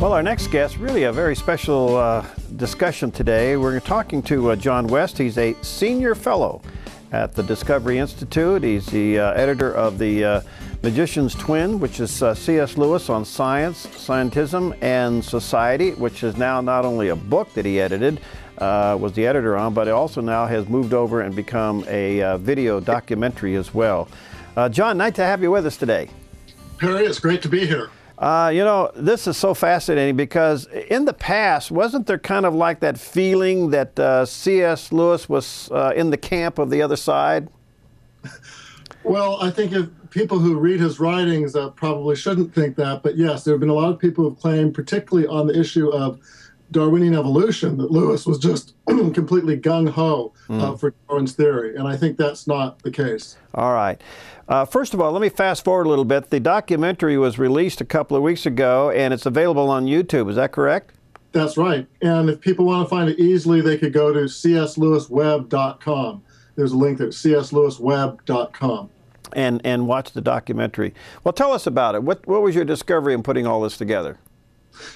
Well, our next guest, really a very special discussion today. We're talking to John West. He's a senior fellow at the Discovery Institute. He's the editor of the Magician's Twin, which is C.S. Lewis on science, scientism, and society, which is now not only a book that he edited, was the editor on, but it also now has moved over and become a video documentary as well. John, nice to have you with us today. Perry, it's great to be here. You know, this is so fascinating because in the past, wasn't there kind of like that feeling that C.S. Lewis was in the camp of the other side? Well, I think if people who read his writings probably shouldn't think that, but yes, there have been a lot of people who've claimed, particularly on the issue of Darwinian evolution, that Lewis was just completely gung-ho for Darwin's theory, and I think that's not the case. All right. First of all, let me fast forward a little bit. The documentary was released a couple of weeks ago, and it's available on YouTube. Is that correct? That's right. And if people want to find it easily, they could go to cslewisweb.com. There's a link there, cslewisweb.com. And watch the documentary. Well, tell us about it. What was your discovery in putting all this together?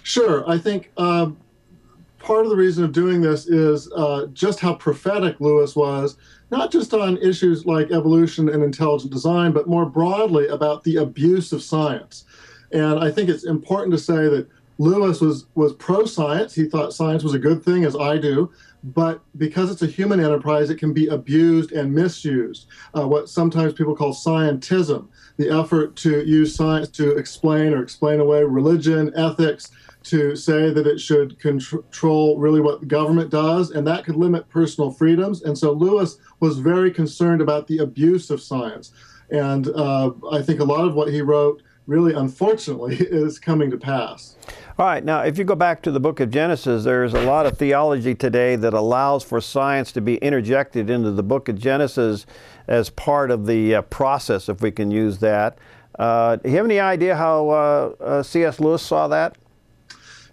Sure. I think part of the reason of doing this is just how prophetic Lewis was, not just on issues like evolution and intelligent design, but more broadly about the abuse of science. And I think it's important to say that Lewis was pro-science. He thought science was a good thing, as I do, but because it's a human enterprise, it can be abused and misused. What sometimes people call scientism, the effort to use science to explain or explain away religion, ethics, to say that it should control really what the government does, and that could limit personal freedoms. And so Lewis was very concerned about the abuse of science. And I think a lot of what he wrote really, unfortunately, is coming to pass. All right. Now, if you go back to the book of Genesis, there's a lot of theology today that allows for science to be interjected into the book of Genesis as part of the process, if we can use that. Do you have any idea how C.S. Lewis saw that?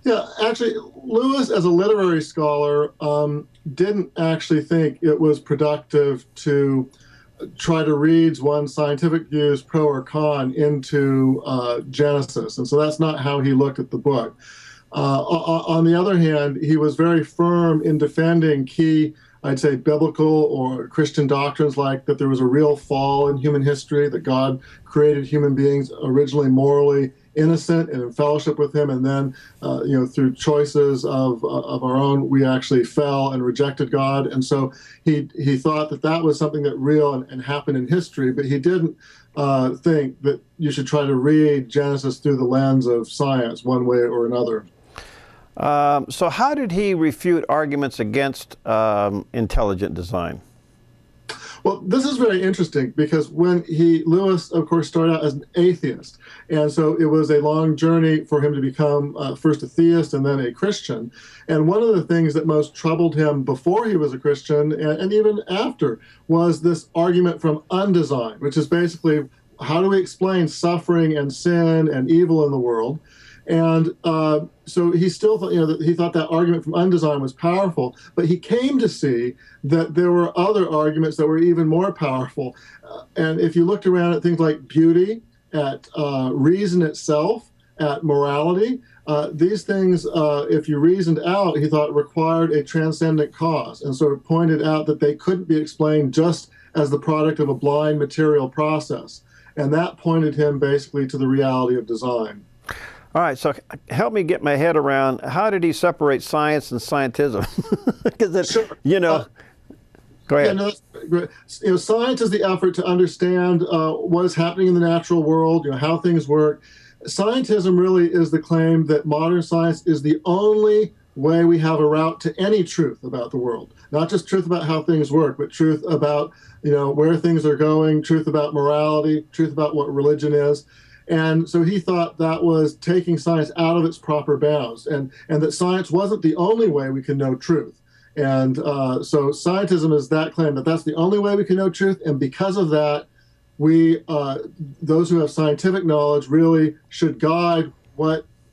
Yeah, actually, Lewis, as a literary scholar, didn't actually think it was productive to try to read one's scientific views, pro or con, into Genesis. And so that's not how he looked at the book. On the other hand, he was very firm in defending key, I'd say, biblical or Christian doctrines, like that there was a real fall in human history, that God created human beings originally morally innocent and in fellowship with him, and then through choices of our own, we actually fell and rejected God. And so he thought that that was something that real and happened in history, but he didn't think that you should try to read Genesis through the lens of science one way or another. So how did he refute arguments against intelligent design? Well, this is very interesting because Lewis, of course, started out as an atheist. And so it was a long journey for him to become first a theist and then a Christian. And one of the things that most troubled him before he was a Christian and even after was this argument from undesign, which is basically, how do we explain suffering and sin and evil in the world? And so he still thought, that he thought that argument from undesign was powerful, but he came to see that there were other arguments that were even more powerful. And if you looked around at things like beauty, at reason itself, at morality, these things, if you reasoned out, he thought required a transcendent cause, and sort of pointed out that they couldn't be explained just as the product of a blind material process. And that pointed him basically to the reality of design. All right, so help me get my head around, how did he separate science and scientism? Because sure. Go ahead. Yeah, no, that's great. Science is the effort to understand what is happening in the natural world, how things work. Scientism really is the claim that modern science is the only way we have a route to any truth about the world. Not just truth about how things work, but truth about where things are going, truth about morality, truth about what religion is. And so he thought that was taking science out of its proper bounds, and that science wasn't the only way we can know truth. And so scientism is that claim that that's the only way we can know truth, and because of that, those who have scientific knowledge really should guide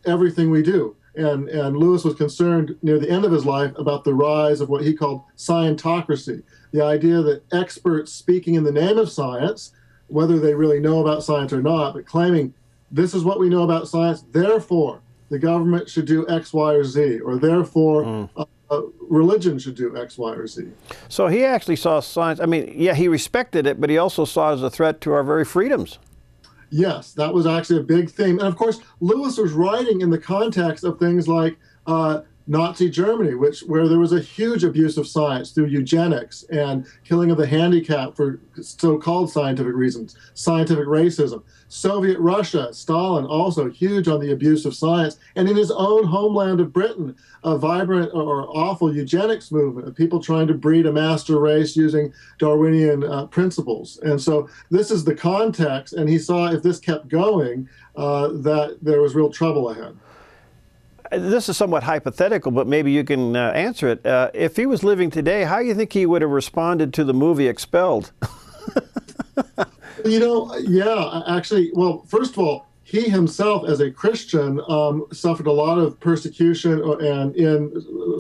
everything we do. And Lewis was concerned near the end of his life about the rise of what he called scientocracy, the idea that experts speaking in the name of science, whether they really know about science or not, but claiming this is what we know about science, therefore the government should do X, Y, or Z, or therefore religion should do X, Y, or Z. So he actually saw science. I mean, yeah, he respected it, but he also saw it as a threat to our very freedoms. Yes, that was actually a big theme. And of course, Lewis was writing in the context of things like Nazi Germany, where there was a huge abuse of science through eugenics and killing of the handicapped for so-called scientific reasons, scientific racism. Soviet Russia, Stalin, also huge on the abuse of science. And in his own homeland of Britain, a vibrant or awful eugenics movement of people trying to breed a master race using Darwinian principles. And so this is the context, and he saw if this kept going, that there was real trouble ahead. This is somewhat hypothetical, but maybe you can answer it. If he was living today, how do you think he would have responded to the movie Expelled? Yeah, actually, well, first of all, he himself, as a Christian, suffered a lot of persecution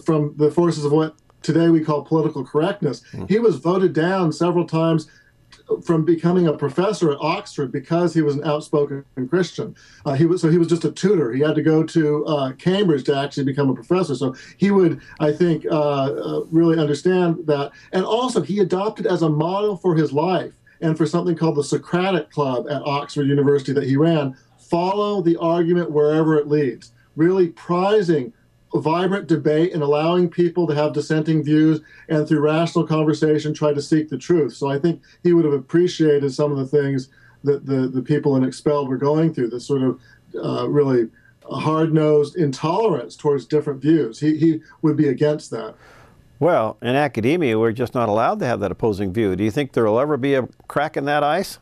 from the forces of what today we call political correctness. He was voted down several times from becoming a professor at Oxford because he was an outspoken Christian. He was just a tutor. He had to go to Cambridge to actually become a professor. So he would, I think, really understand that. And also, he adopted as a model for his life and for something called the Socratic Club at Oxford University that he ran, follow the argument wherever it leads, really prizing a vibrant debate and allowing people to have dissenting views and through rational conversation try to seek the truth. So I think he would have appreciated some of the things that the people in Expelled were going through, this sort of really hard-nosed intolerance towards different views. He would be against that. Well, in academia, we're just not allowed to have that opposing view. Do you think there will ever be a crack in that ice?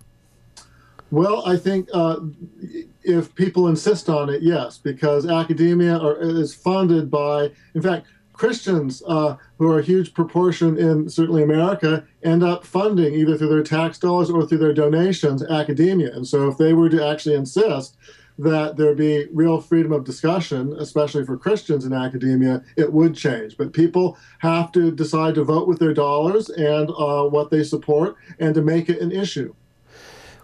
Well, I think if people insist on it, yes, because academia is funded by, in fact, Christians who are a huge proportion in certainly America end up funding either through their tax dollars or through their donations academia. And so if they were to actually insist that there be real freedom of discussion, especially for Christians in academia, it would change. But people have to decide to vote with their dollars and what they support and to make it an issue.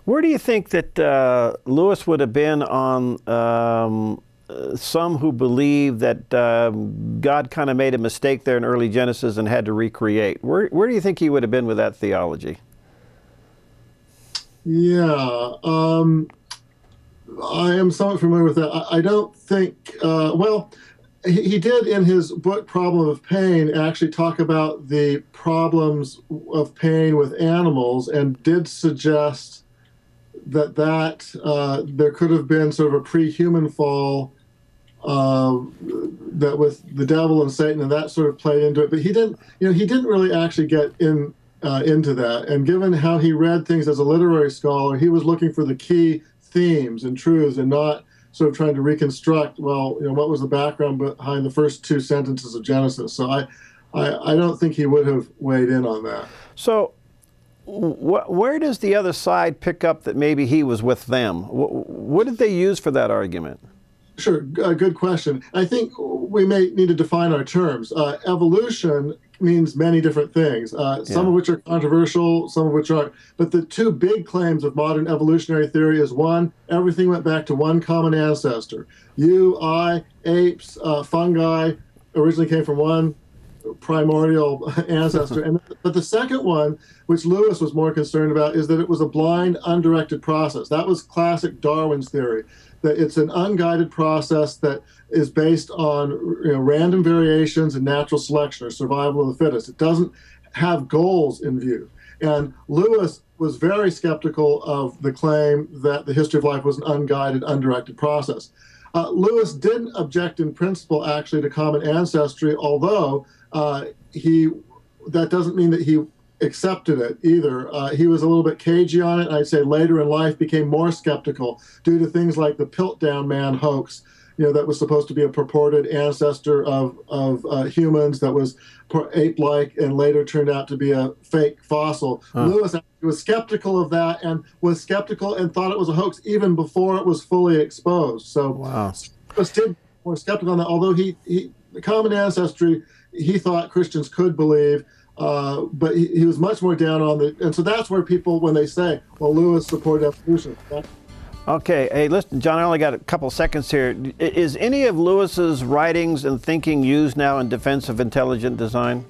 Where do you think that Lewis would have been on some who believe that God kind of made a mistake there in early Genesis and had to recreate? Where do you think he would have been with that theology? Yeah, I am somewhat familiar with that. I don't think, well, he did in his book Problem of Pain actually talk about the problems of pain with animals and did suggest that there could have been sort of a pre-human fall that with the devil and Satan and that sort of played into it. But he didn't really actually get into that. And given how he read things as a literary scholar, he was looking for the key themes and truths and not sort of trying to reconstruct, well, what was the background behind the first two sentences of Genesis. So I don't think he would have weighed in on that. So where does the other side pick up that maybe he was with them? What did they use for that argument? Sure, good question. I think we may need to define our terms. Evolution means many different things, some of which are controversial, some of which aren't. But the two big claims of modern evolutionary theory is one, everything went back to one common ancestor. You, I, apes, fungi originally came from one primordial ancestor. But the second one, which Lewis was more concerned about, is that it was a blind, undirected process. That was classic Darwin's theory, that it's an unguided process that is based on random variations and natural selection or survival of the fittest. It doesn't have goals in view. And Lewis was very skeptical of the claim that the history of life was an unguided, undirected process. Lewis didn't object in principle actually to common ancestry, although that doesn't mean that he accepted it either. He was a little bit cagey on it, and I'd say later in life became more skeptical due to things like the Piltdown Man hoax, that was supposed to be a purported ancestor of humans that was ape-like and later turned out to be a fake fossil. Lewis was skeptical of that and was skeptical and thought it was a hoax even before it was fully exposed. So Lewis did more skeptical on that, although the common ancestry he thought Christians could believe, but he was much more down on and so that's where people, when they say, well, Lewis supported evolution. Okay, hey, listen, John, I only got a couple seconds here. Is any of Lewis's writings and thinking used now in defense of intelligent design?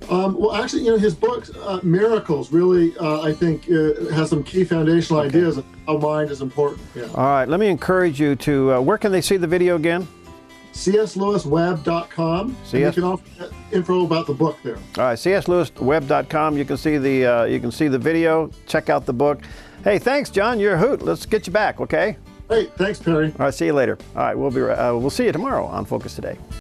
Well, actually, his book, Miracles, really, I think, has some key foundational ideas of how mind is important. Yeah. All right, let me encourage you to, where can they see the video again? cslewisweb.com. And you can also get info about the book there. All right, cslewisweb.com. You can see the video. Check out the book. Hey, thanks, John. You're a hoot. Let's get you back, okay? Hey, thanks, Perry. All right, see you later. All right, we'll see you tomorrow on Focus Today.